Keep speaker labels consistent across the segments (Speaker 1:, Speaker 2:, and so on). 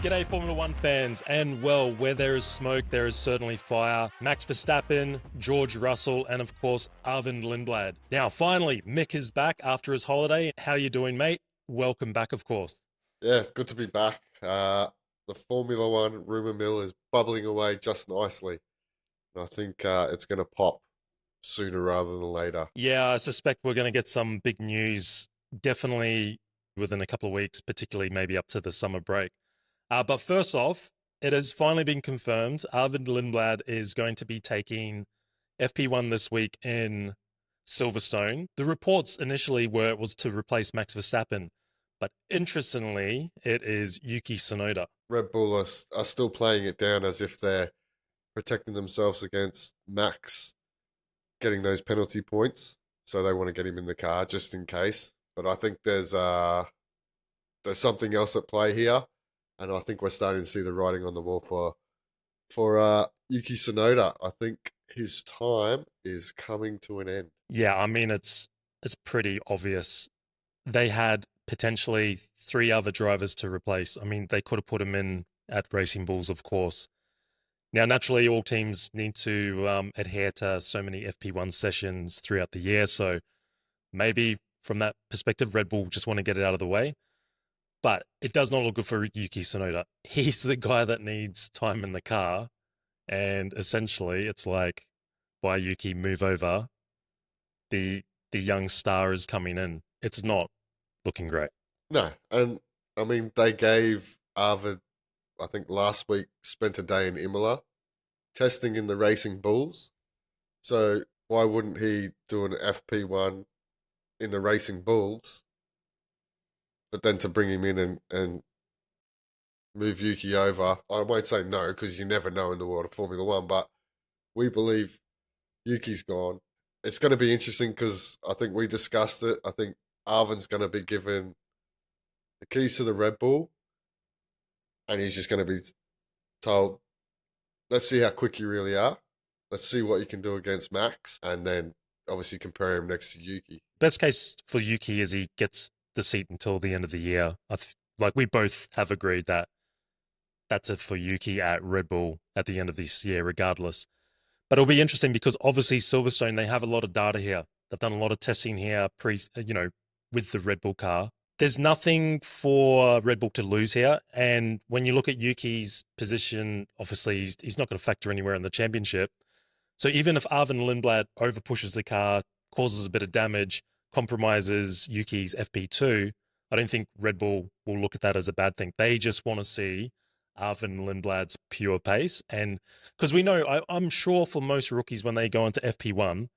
Speaker 1: G'day, Formula One fans, and well, where there is smoke, there is certainly fire. Max Verstappen, George Russell, and of course, Arvid Lindblad. Now, finally, Mick is back after his holiday. How you doing, mate? Welcome back, of course.
Speaker 2: Yeah, it's good to be back. The Formula One rumor mill is bubbling away just nicely. And I think it's going to pop sooner rather than later.
Speaker 1: Yeah, I suspect we're going to get some big news definitely within a couple of weeks, particularly maybe up to the summer break. But first off, it has finally been confirmed Arvid Lindblad is going to be taking FP1 this week in Silverstone. The reports initially were it was to replace Max Verstappen, but interestingly, it is Yuki Tsunoda.
Speaker 2: Red Bull are still playing it down as if they're protecting themselves against Max getting those penalty points. So they want to get him in the car just in case. But I think there's something else at play here. And I think we're starting to see the writing on the wall for Yuki Tsunoda. I think his time is coming to an end.
Speaker 1: Yeah, I mean it's pretty obvious. They had potentially three other drivers to replace. I mean, they could have put him in at Racing Bulls, of course. Now, naturally, all teams need to adhere to so many FP1 sessions throughout the year. So maybe from that perspective, Red Bull just want to get it out of the way. But it does not look good for Yuki Tsunoda. He's the guy that needs time in the car. And essentially, it's like, why Yuki move over? The the young star is coming in. It's not looking great.
Speaker 2: No, and I mean they gave Arvid, I think last week, spent a day in Imola testing in the Racing Bulls. So why wouldn't he do an FP1 in the Racing Bulls? But then to bring him in and move Yuki over, I won't say no because you never know in the world of Formula One. But we believe Yuki's gone. It's going to be interesting because I think we discussed it. I think Arvin's going to be given the keys to the Red Bull, and he's just going to be told, let's see how quick you really are. Let's see what you can do against Max, and then obviously compare him next to Yuki.
Speaker 1: Best case for Yuki is he gets the seat until the end of the year. Like we both have agreed that that's it for Yuki at Red Bull at the end of this year, regardless. But it'll be interesting because obviously Silverstone, they have a lot of data here. They've done a lot of testing here, with the Red Bull car. There's nothing for Red Bull to lose here. And when you look at Yuki's position, obviously he's not going to factor anywhere in the championship. So even if Arvid Lindblad overpushes the car, causes a bit of damage, compromises Yuki's FP2, I don't think Red Bull will look at that as a bad thing. They just want to see Arvid Lindblad's pure pace. And because we know, I'm sure for most rookies, when they go into FP1,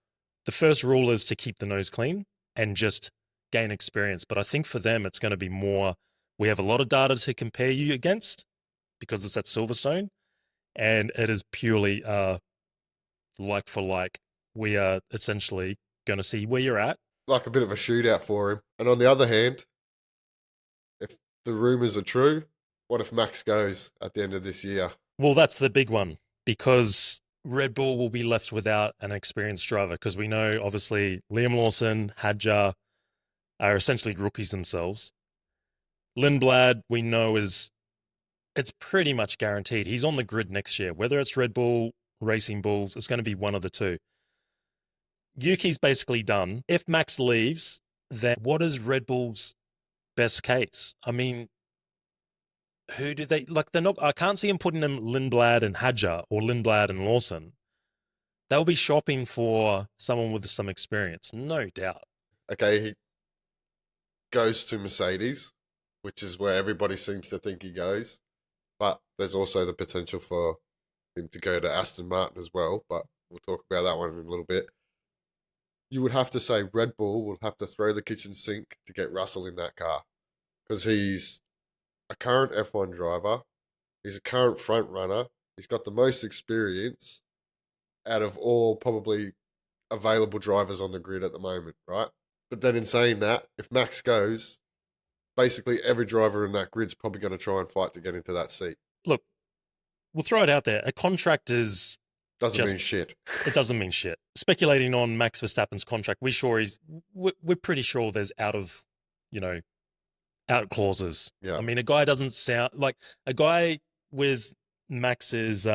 Speaker 1: the first rule is to keep the nose clean and just gain experience. But I think for them, it's going to be more, we have a lot of data to compare you against because it's at Silverstone. And it is purely like for like. We are essentially going to see where you're at.
Speaker 2: Like a bit of a shootout for him. And on the other hand, if the rumours are true, what if Max goes at the end of this year?
Speaker 1: Well, that's the big one because Red Bull will be left without an experienced driver because we know, obviously, Liam Lawson, Hadjar are essentially rookies themselves. Lindblad, we know, it's pretty much guaranteed. He's on the grid next year. Whether it's Red Bull, Racing Bulls, it's going to be one of the two. Yuki's basically done. If Max leaves, then what is Red Bull's best case? I mean, who do they like? They're not. I can't see him putting him Lindblad and Hadjar or Lindblad and Lawson. They'll be shopping for someone with some experience, no doubt.
Speaker 2: Okay, he goes to Mercedes, which is where everybody seems to think he goes. But there's also the potential for him to go to Aston Martin as well. But we'll talk about that one in a little bit. You would have to say Red Bull will have to throw the kitchen sink to get Russell in that car because he's a current F1 driver. He's a current front runner. He's got the most experience out of all probably available drivers on the grid at the moment, right? But then in saying that, if Max goes, basically every driver in that grid's probably going to try and fight to get into that seat.
Speaker 1: Look, we'll throw it out there. A contract is
Speaker 2: Doesn't mean shit.
Speaker 1: It doesn't mean shit. Speculating on Max Verstappen's contract, we're pretty sure there's out of, out clauses.
Speaker 2: Yeah,
Speaker 1: I mean, a guy doesn't sound like a guy with Max's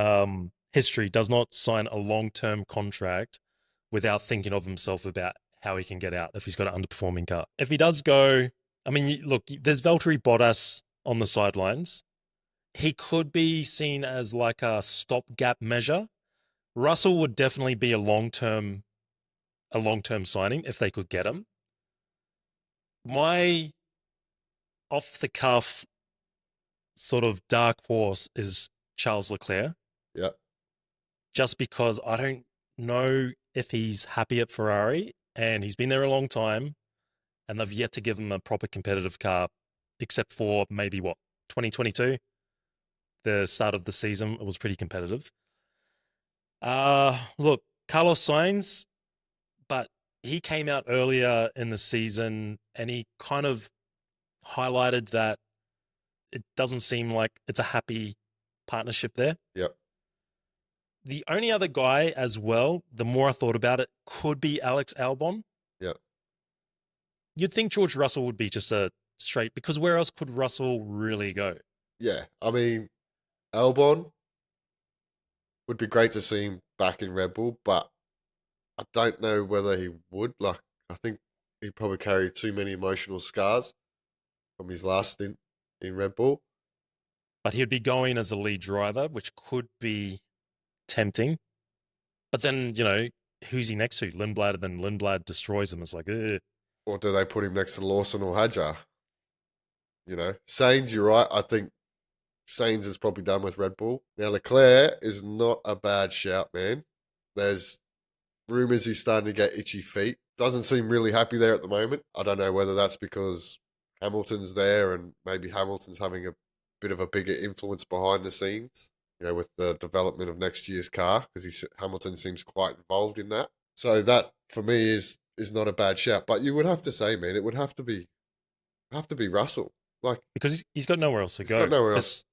Speaker 1: history does not sign a long-term contract without thinking of himself about how he can get out if he's got an underperforming car. If he does go, I mean, look, there's Valtteri Bottas on the sidelines. He could be seen as like a stopgap measure. Russell would definitely be a long term signing if they could get him. My off the cuff sort of dark horse is Charles Leclerc,
Speaker 2: yeah,
Speaker 1: just because I don't know if he's happy at Ferrari and he's been there a long time and they've yet to give him a proper competitive car, except for maybe what, 2022, the start of the season, it was pretty competitive. Look, Carlos Sainz, but he came out earlier in the season and he kind of highlighted that it doesn't seem like it's a happy partnership there.
Speaker 2: yeah,
Speaker 1: The only other guy as well, the more I thought about it, could be Alex Albon.
Speaker 2: yeah,
Speaker 1: You'd think George Russell would be just a straight, because where else could Russell really go?
Speaker 2: yeah. I mean, Albon would be great to see him back in Red Bull, but I don't know whether he would. Like, I think he probably carried too many emotional scars from his last stint in Red Bull.
Speaker 1: But he'd be going as a lead driver, which could be tempting. But then, who's he next to? Lindblad, and then Lindblad destroys him. It's like, ugh.
Speaker 2: Or do they put him next to Lawson or Hadjar? Sainz, you're right. I think Sainz is probably done with Red Bull. Now, Leclerc is not a bad shout, man. There's rumours he's starting to get itchy feet. Doesn't seem really happy there at the moment. I don't know whether that's because Hamilton's there and maybe Hamilton's having a bit of a bigger influence behind the scenes, with the development of next year's car, because Hamilton seems quite involved in that. So that for me is not a bad shout. But you would have to say, man, it would have to be Russell. Like,
Speaker 1: Because he's got nowhere else to
Speaker 2: he's got
Speaker 1: go.
Speaker 2: nowhere else.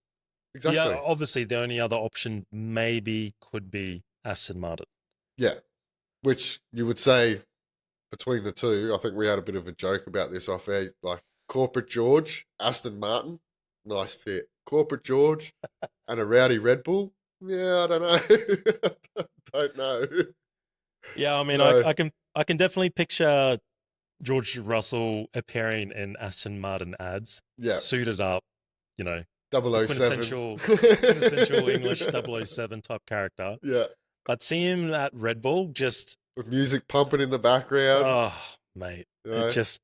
Speaker 1: Yeah,
Speaker 2: Exactly.
Speaker 1: obviously the only other option maybe could be Aston Martin.
Speaker 2: Yeah. Which you would say between the two, I think we had a bit of a joke about this off air. Like, Corporate George, Aston Martin, nice fit. Corporate George and a rowdy Red Bull. Yeah, I don't know. Don't know.
Speaker 1: Yeah, I mean,
Speaker 2: So
Speaker 1: I can definitely picture George Russell appearing in Aston Martin ads,
Speaker 2: yeah,
Speaker 1: suited up, you know,
Speaker 2: Double
Speaker 1: the
Speaker 2: O Seven.
Speaker 1: quintessential English 007 type character.
Speaker 2: Yeah,
Speaker 1: But seeing him at Red Bull, just
Speaker 2: with music pumping in the background.
Speaker 1: oh mate,
Speaker 2: You
Speaker 1: it
Speaker 2: know?
Speaker 1: just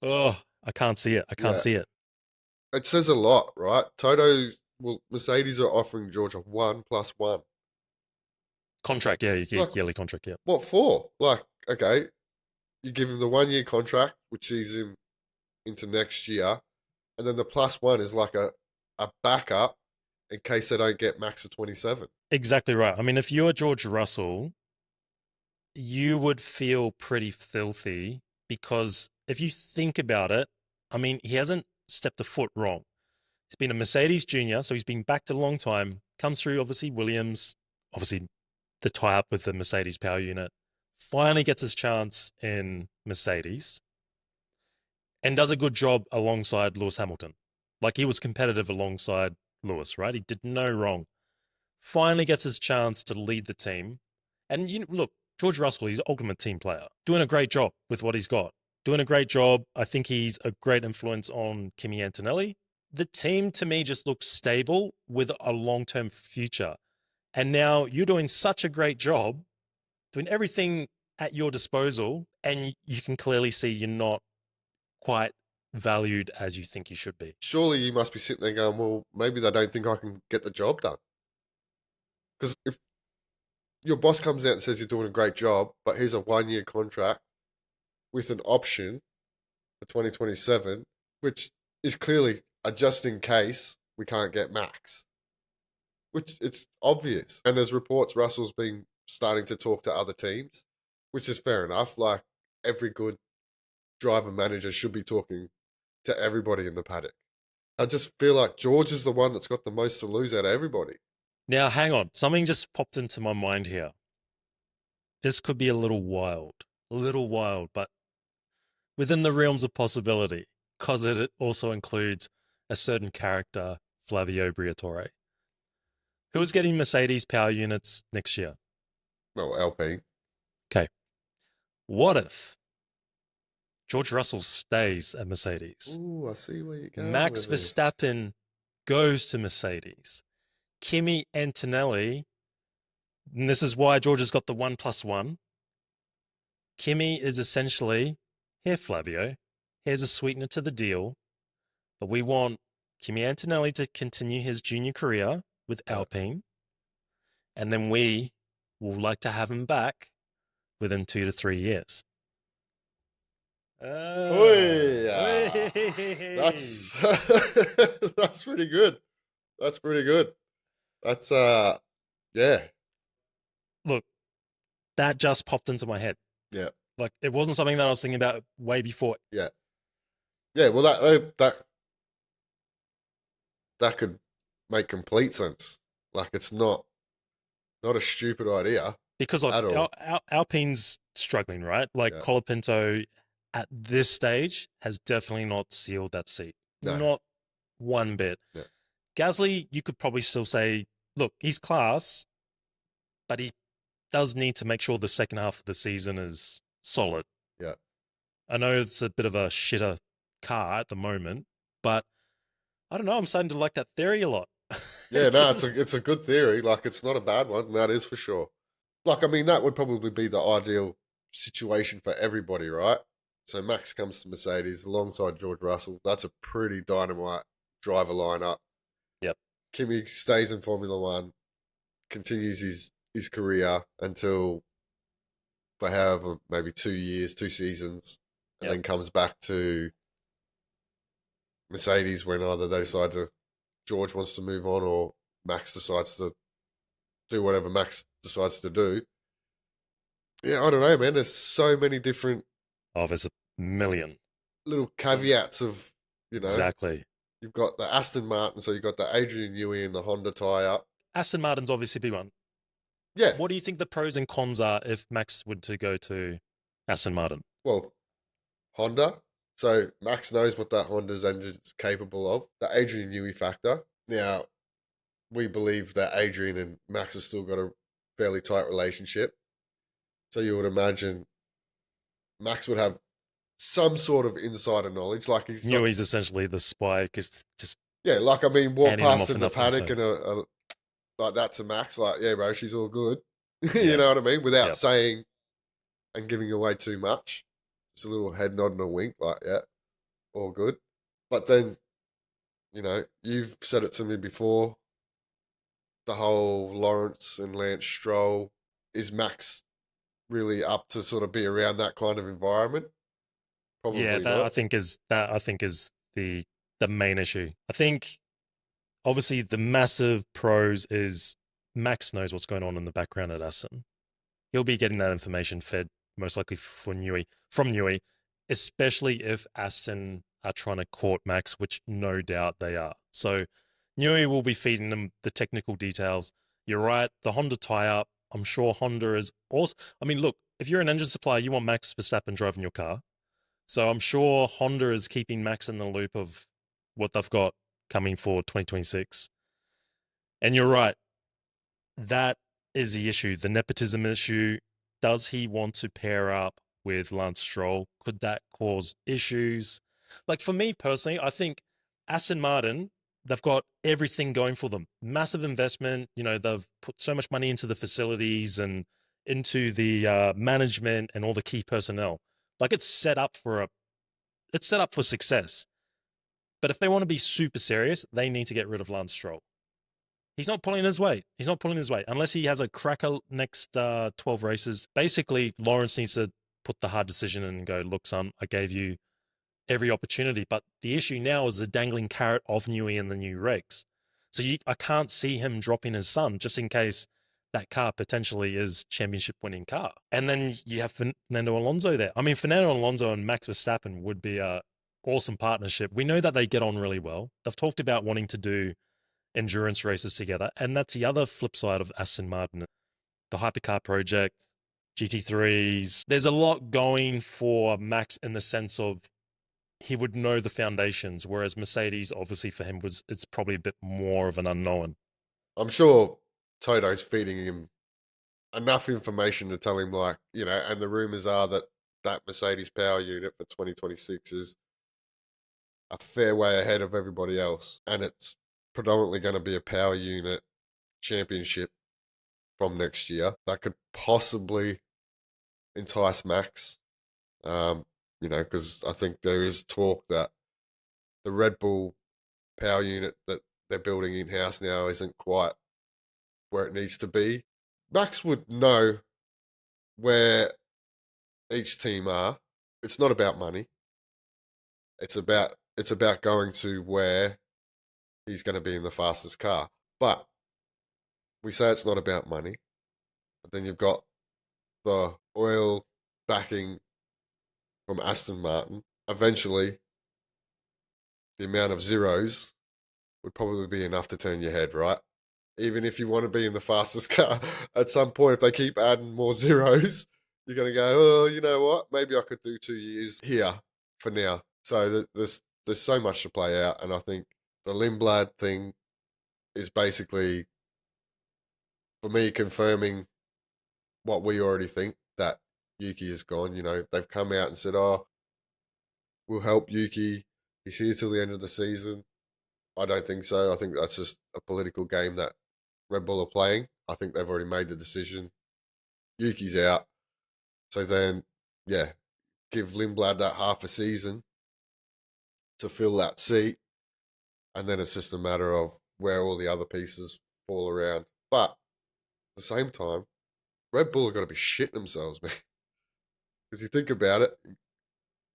Speaker 1: I can't see it. I can't
Speaker 2: Yeah,
Speaker 1: see it.
Speaker 2: it says a lot, right? Mercedes are offering George a 1+1.
Speaker 1: Contract, yeah,
Speaker 2: Like,
Speaker 1: yearly contract, yeah.
Speaker 2: what for? Like, okay, you give him the 1 year contract, which sees him into next year, and then the +1 is like a backup in case they don't get Max for 27.
Speaker 1: Exactly right. I mean, if you're George Russell, you would feel pretty filthy because if you think about it, I mean, he hasn't stepped a foot wrong. He's been a Mercedes junior, so he's been backed a long time. Comes through, obviously, Williams, obviously, the tie up with the Mercedes power unit. Finally gets his chance in Mercedes and does a good job alongside Lewis Hamilton. Like he was competitive alongside Lewis, right? He did no wrong. Finally gets his chance to lead the team. And look, George Russell, he's an ultimate team player, doing a great job with what he's got. Doing a great job. I think he's a great influence on Kimi Antonelli. The team to me just looks stable with a long-term future. And now you're doing such a great job, doing everything at your disposal, and you can clearly see you're not quite valued as you think you should be.
Speaker 2: Surely you must be sitting there going, well, maybe they don't think I can get the job done. Because if your boss comes out and says you're doing a great job, but here's a 1 year contract with an option for 2027, which is clearly a just in case we can't get Max, which it's obvious. And there's reports Russell's been starting to talk to other teams, which is fair enough. Like, every good driver manager should be talking to everybody in the paddock. I just feel like George is the one that's got the most to lose out of everybody.
Speaker 1: Now, hang on. Something just popped into my mind here. This could be a little wild, but within the realms of possibility. because it also includes a certain character, Flavio Briatore, who is getting Mercedes power units next year.
Speaker 2: Well, Alpine.
Speaker 1: Okay. What if George Russell stays at Mercedes?
Speaker 2: Ooh, I see where you're going
Speaker 1: Max
Speaker 2: with this.
Speaker 1: Verstappen goes to Mercedes. Kimi Antonelli, and this is why George has got the 1+1. Kimi is essentially, here, Flavio, here's a sweetener to the deal, but we want Kimi Antonelli to continue his junior career with
Speaker 2: Yeah.
Speaker 1: Alpine, and then we will like to have him back within 2 to 3 years.
Speaker 2: Oh, yeah. That's that's pretty good. That's pretty good. That's yeah.
Speaker 1: Look, that just popped into my head.
Speaker 2: Yeah.
Speaker 1: Like, it wasn't something that I was thinking about way before.
Speaker 2: Yeah. Yeah, well that could make complete sense. Like it's not a stupid idea
Speaker 1: Because look,
Speaker 2: at all.
Speaker 1: Alpine's struggling, right? Like,
Speaker 2: Yeah.
Speaker 1: Colapinto at this stage has definitely not sealed that seat.
Speaker 2: No.
Speaker 1: Not one bit.
Speaker 2: Yeah.
Speaker 1: Gasly, you could probably still say, look, he's class, but he does need to make sure the second half of the season is solid.
Speaker 2: Yeah.
Speaker 1: I know it's a bit of a shitter car at the moment, but I don't know. I'm starting to like that theory a lot.
Speaker 2: Yeah, no, it's a good theory. Like it's not a bad one, that is for sure. Like I mean, that would probably be the ideal situation for everybody, right? So Max comes to Mercedes alongside George Russell. That's a pretty dynamite driver lineup.
Speaker 1: Yep.
Speaker 2: Kimi stays in Formula One, continues his career until for however maybe 2 years, 2 seasons, and
Speaker 1: Yep.
Speaker 2: then comes back to Mercedes when either they decide to George wants to move on or Max decides to do whatever Max decides to do. Yeah, I don't know, man. There's so many different
Speaker 1: Oh, there's a million.
Speaker 2: little caveats of,
Speaker 1: Exactly.
Speaker 2: you've got the Aston Martin, so you've got the Adrian Newey and the Honda tie-up.
Speaker 1: Aston Martin's obviously a big one.
Speaker 2: Yeah,
Speaker 1: What do you think the pros and cons are if Max would to go to Aston Martin?
Speaker 2: well, Honda. So Max knows what that Honda's engine is capable of. The Adrian Newey factor. Now, we believe that Adrian and Max have still got a fairly tight relationship. So you would imagine Max would have some sort of insider knowledge. Like
Speaker 1: Newey's essentially the spy, just
Speaker 2: yeah, like I mean, walk
Speaker 1: handing them
Speaker 2: past
Speaker 1: off
Speaker 2: in the
Speaker 1: enough
Speaker 2: paddock
Speaker 1: info.
Speaker 2: and like that to Max, like, yeah, bro, she's all good. You
Speaker 1: Yep.
Speaker 2: know what I mean? Without
Speaker 1: Yep.
Speaker 2: saying and giving away too much. Just a little head nod and a wink, like, yeah, all good. But then, you've said it to me before. The whole Lawrence and Lance Stroll, is Max really up to sort of be around that kind of environment? Probably
Speaker 1: Yeah,
Speaker 2: not.
Speaker 1: I think is the main issue. I think obviously the massive pros is Max knows what's going on in the background at Aston. He'll be getting that information fed most likely from Newey, especially if Aston are trying to court Max, which no doubt they are. So Newey will be feeding them the technical details. You're right, the Honda tie-up, I'm sure Honda is also... I mean, look, if you're an engine supplier, you want Max Verstappen driving your car. So I'm sure Honda is keeping Max in the loop of what they've got coming for 2026. And you're right, that is the issue, the nepotism issue. Does he want to pair up with Lance Stroll? Could that cause issues? Like, for me personally, I think Aston Martin, they've got everything going for them. Massive investment. They've put so much money into the facilities and into the management and all the key personnel. Like, it's set up for success. But if they want to be super serious, they need to get rid of Lance Stroll. He's not pulling his weight. Unless he has a cracker next 12 races. Basically, Lawrence needs to put the hard decision in and go, look, son, I gave you every opportunity. But the issue now is the dangling carrot of Newey and the new regs. So I can't see him dropping his son just in case that car potentially is championship-winning car. And then you have Fernando Alonso there. I mean, Fernando Alonso and Max Verstappen would be a awesome partnership. We know that they get on really well. They've talked about wanting to do endurance races together. And that's the other flip side of Aston Martin. The hypercar project, GT3s. There's a lot going for Max in the sense of he would know the foundations, whereas Mercedes, obviously for him, it's probably a bit more of an unknown.
Speaker 2: I'm sure Toto's feeding him enough information to tell him, like, and the rumors are that that Mercedes power unit for 2026 is a fair way ahead of everybody else. And it's predominantly going to be a power unit championship from next year. That could possibly entice Max, because I think there is talk that the Red Bull power unit that they're building in house now isn't quite where it needs to be. Max would know where each team are. It's not about money. It's about going to where he's going to be in the fastest car. But we say it's not about money, but then you've got the oil backing from Aston Martin. Eventually, the amount of zeros would probably be enough to turn your head, right? Even if you want to be in the fastest car, at some point, if they keep adding more zeros, you're going to go, oh, you know what? Maybe I could do 2 years here for now. So there's so much to play out, and I think the Lindblad thing is basically, for me, confirming what we already think, that Yuki is gone. They've come out and said, "Oh, we'll help Yuki. He's here till the end of the season." I don't think so. I think that's just a political game that Red Bull are playing. I think they've already made the decision. Yuki's out. So then, yeah, give Lindblad that half a season to fill that seat. And then it's just a matter of where all the other pieces fall around. But at the same time, Red Bull are going to be shitting themselves, man. Because you think about it,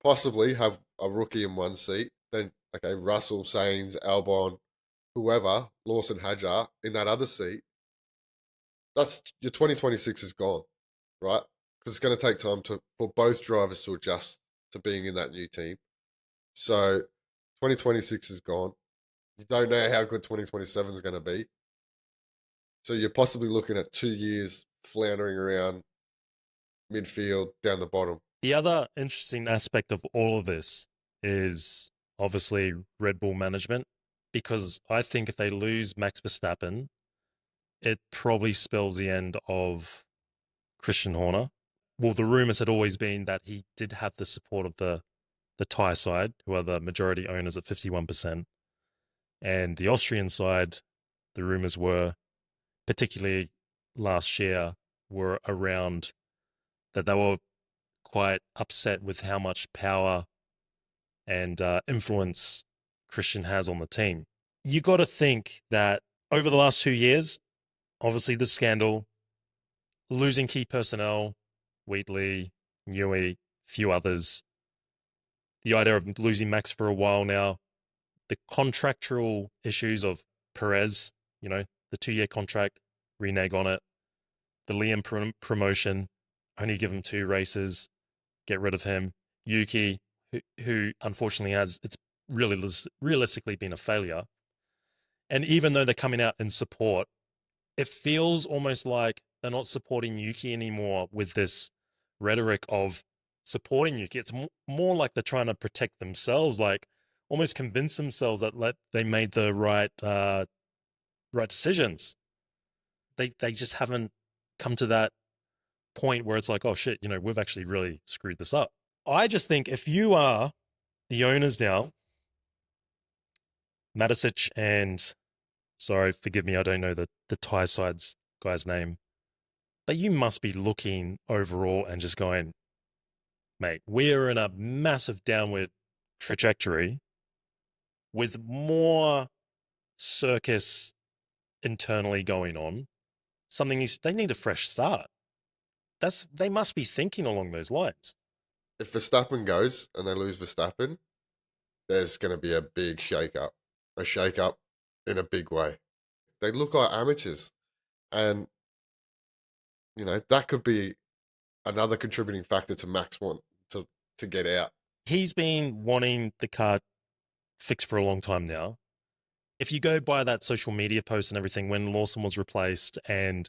Speaker 2: possibly have a rookie in one seat, then, okay, Russell, Sainz, Albon, whoever, Lawson, Hadjar in that other seat. That's your 2026 is gone, right? Because it's going to take time for both drivers to adjust to being in that new team. So 2026 is gone. You don't know how good 2027 is going to be. So you're possibly looking at 2 years floundering around midfield down the bottom.
Speaker 1: The other interesting aspect of all of this is obviously Red Bull management, because I think if they lose Max Verstappen, it probably spells the end of Christian Horner. Well, the rumors had always been that he did have the support of the Thai side, who are the majority owners at 51%. And the Austrian side, the rumors were, particularly last year, were around that they were quite upset with how much power and influence Christian has on the team. You got to think that over the last 2 years, obviously the scandal, losing key personnel, Wheatley, Newey, few others, the idea of losing Max for a while now, the contractual issues of Perez, the 2-year contract, renege on it, the Liam promotion, only give him 2 races, get rid of him. Yuki, who unfortunately it's really realistically been a failure. And even though they're coming out in support, it feels almost like they're not supporting Yuki anymore with this rhetoric of supporting Yuki. It's more like they're trying to protect themselves, like almost convince themselves that they made the right decisions. They just haven't come to that point where it's like, oh shit, we've actually really screwed this up. I just think if you are the owners now, Matisic and, sorry, forgive me, I don't know the Thai side's guy's name, but you must be looking overall and just going, mate, we're in a massive downward trajectory with more circus internally going on. They need a fresh start. They must be thinking along those lines.
Speaker 2: If Verstappen goes and they lose Verstappen, there's going to be a big shake-up in a big way. They look like amateurs. And, that could be another contributing factor to Max want to get out.
Speaker 1: He's been wanting the car fixed for a long time now. If you go by that social media post and everything, when Lawson was replaced, and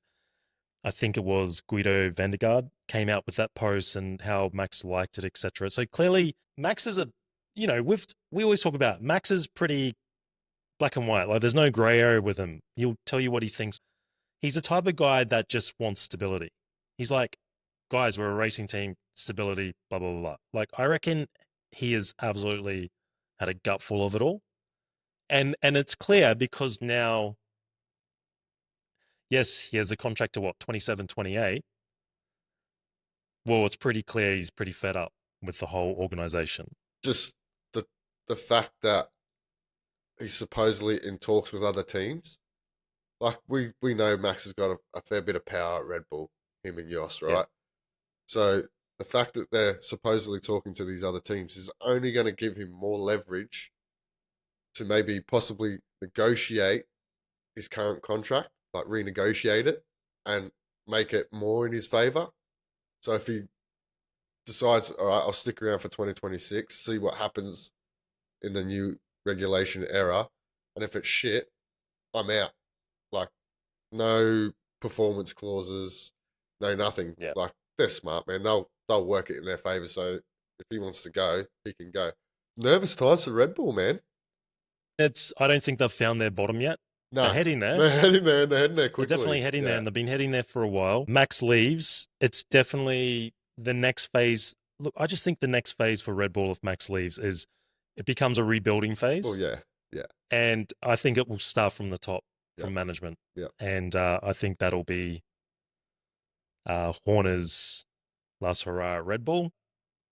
Speaker 1: I think it was Guido Vandergaard came out with that post and how Max liked it, etc. So clearly, Max is we always talk about Max is pretty black and white. Like there's no gray area with him. He'll tell you what he thinks. He's the type of guy that just wants stability. He's like, guys, we're a racing team, stability, blah blah blah. Blah. Like I reckon he has absolutely had a gutful of it all, and it's clear because now, yes, he has a contract to what 27, 28. Well, it's pretty clear he's pretty fed up with the whole organization.
Speaker 2: Just the fact that he's supposedly in talks with other teams. Like we know Max has got a fair bit of power at Red Bull, him and Yoss, right?
Speaker 1: Yeah.
Speaker 2: So the fact that they're supposedly talking to these other teams is only going to give him more leverage to maybe possibly negotiate his current contract, like renegotiate it and make it more in his favor. So if he decides, all right, I'll stick around for 2026, see what happens in the new regulation era, and if it's shit, I'm out. Like, no performance clauses, no nothing.
Speaker 1: Yeah.
Speaker 2: Like, they're smart, man. They'll work it in their favor. So if he wants to go, he can go. Nervous times for Red Bull, man.
Speaker 1: I don't think they've found their bottom yet. They're
Speaker 2: No,
Speaker 1: heading there.
Speaker 2: they're heading there, and they're heading there
Speaker 1: They're
Speaker 2: quickly.
Speaker 1: definitely heading there, and they've been heading there for a while. Max leaves. It's definitely the next phase. Look, I just think the next phase for Red Bull if Max leaves is it becomes a rebuilding phase.
Speaker 2: Well, yeah.
Speaker 1: And I think it will start from the top, from
Speaker 2: Yeah.
Speaker 1: management.
Speaker 2: Yeah.
Speaker 1: And I think that'll be Horner's last hurrah at Red Bull.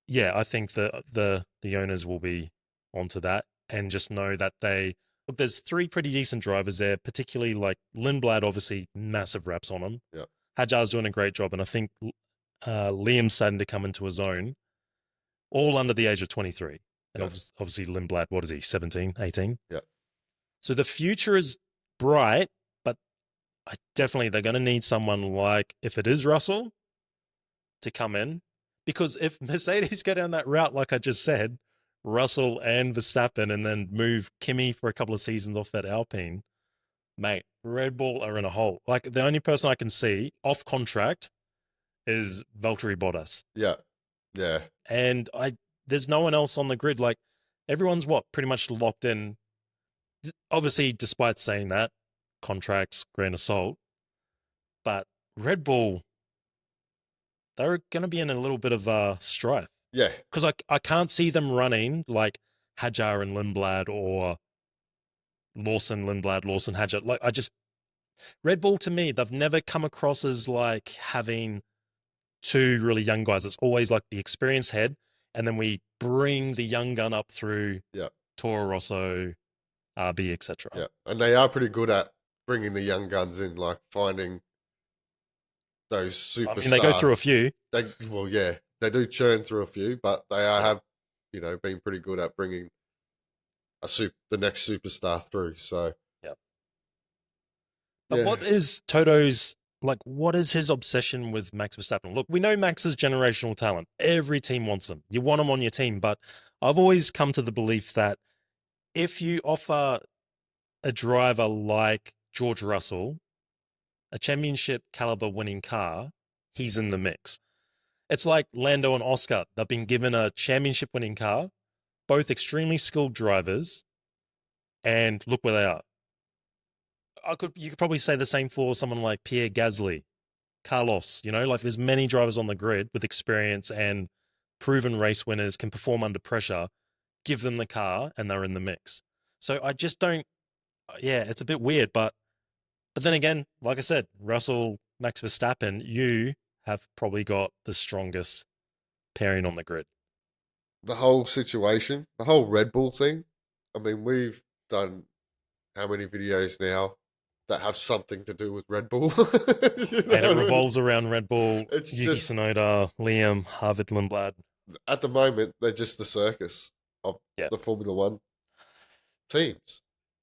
Speaker 1: Yeah, I think the owners will be onto that and just know that look, there's three pretty decent drivers there, particularly like Lindblad, obviously massive reps on him.
Speaker 2: Yeah.
Speaker 1: Hajar's doing a great job, and I think Liam's starting to come into his own, all under the age of 23. And
Speaker 2: Yeah.
Speaker 1: obviously Lindblad, what is he, 17, 18?
Speaker 2: Yeah.
Speaker 1: So the future is bright, but they're going to need someone like, if it is Russell, to come in. Because if Mercedes go down that route, like I just said, Russell and Verstappen, and then move Kimi for a couple of seasons off that Alpine, mate, Red Bull are in a hole. Like the only person I can see off contract is Valtteri Bottas.
Speaker 2: Yeah. Yeah.
Speaker 1: And there's no one else on the grid. Like everyone's pretty much locked in. Obviously, despite saying that, contracts, grain of salt. But Red Bull, they're going to be in a little bit of strife.
Speaker 2: Yeah.
Speaker 1: Because I can't see them running like Hajar and Lindblad or Lawson, Lindblad, Lawson, Hajar. Like Red Bull to me, they've never come across as like having two really young guys. It's always like the experienced head, and then we bring the young gun up through Toro Rosso, RB, etc.
Speaker 2: Yeah. And they are pretty good at bringing the young guns in, like finding those superstars.
Speaker 1: I mean, they go through a few.
Speaker 2: They do churn through a few, but they have, been pretty good at bringing the next superstar through. So,
Speaker 1: But what is Toto's, like, what is his obsession with Max Verstappen? Look, we know Max is generational talent. Every team wants him. You want him on your team. But I've always come to the belief that if you offer a driver like George Russell a championship caliber winning car, he's in the mix. It's like Lando and Oscar. They've been given a championship winning car, both extremely skilled drivers, and look where they are. You could probably say the same for someone like Pierre Gasly, Carlos, like there's many drivers on the grid with experience and proven race winners, can perform under pressure, give them the car and they're in the mix. So I just don't, it's a bit weird, but then again, like I said, Russell, Max Verstappen, you have probably got the strongest pairing on the grid.
Speaker 2: the whole situation, the whole Red Bull thing, I mean, we've done how many videos now that have something to do with Red Bull?
Speaker 1: And it revolves around Red Bull,
Speaker 2: It's
Speaker 1: Yuki
Speaker 2: just,
Speaker 1: Tsunoda, Liam, Arvid Lindblad.
Speaker 2: at the moment, they're just the circus of the Formula One teams.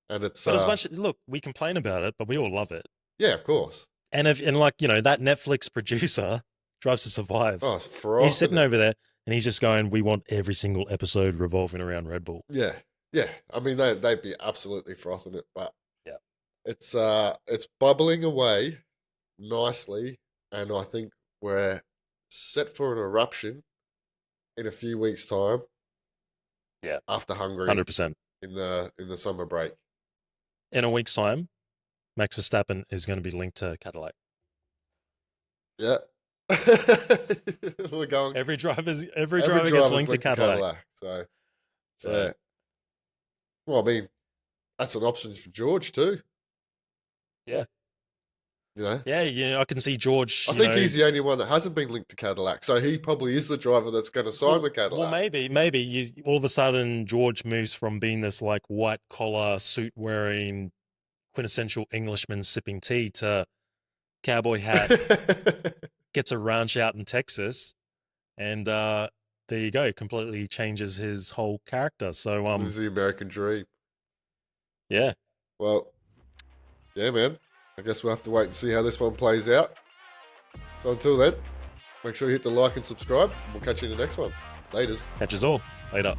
Speaker 2: And it's
Speaker 1: But as much look, we complain about it, but we all love it.
Speaker 2: Yeah, of course.
Speaker 1: And that Netflix producer Drives to Survive.
Speaker 2: Oh, it's frothing.
Speaker 1: He's sitting over there and he's just going, "We want every single episode revolving around Red Bull."
Speaker 2: Yeah, yeah. I mean, they'd be absolutely frothing it, but it's bubbling away nicely, and I think we're set for an eruption in a few weeks' time.
Speaker 1: Yeah,
Speaker 2: after Hungary
Speaker 1: 100%.
Speaker 2: in the summer break.
Speaker 1: In a week's time, Max Verstappen is going to be linked to Cadillac.
Speaker 2: Yeah. We're going.
Speaker 1: Every driver gets
Speaker 2: driver's
Speaker 1: linked to Cadillac.
Speaker 2: So
Speaker 1: So
Speaker 2: yeah. Well, I mean, that's an option for George too.
Speaker 1: yeah,
Speaker 2: You know,
Speaker 1: yeah, I can see George.
Speaker 2: I think he's the only one that hasn't been linked to Cadillac, so he probably is the driver that's going to sign the Cadillac.
Speaker 1: Well, maybe all of a sudden George moves from being this like white collar suit wearing quintessential Englishman sipping tea to cowboy hat, gets a ranch out in Texas, and there you go, completely changes his whole character. So
Speaker 2: Lives the American dream.
Speaker 1: yeah,
Speaker 2: Well, yeah, man. I guess we'll have to wait and see how this one plays out. So until then, make sure you hit the like and subscribe. We'll catch you in the next one. Laters.
Speaker 1: catch us all later.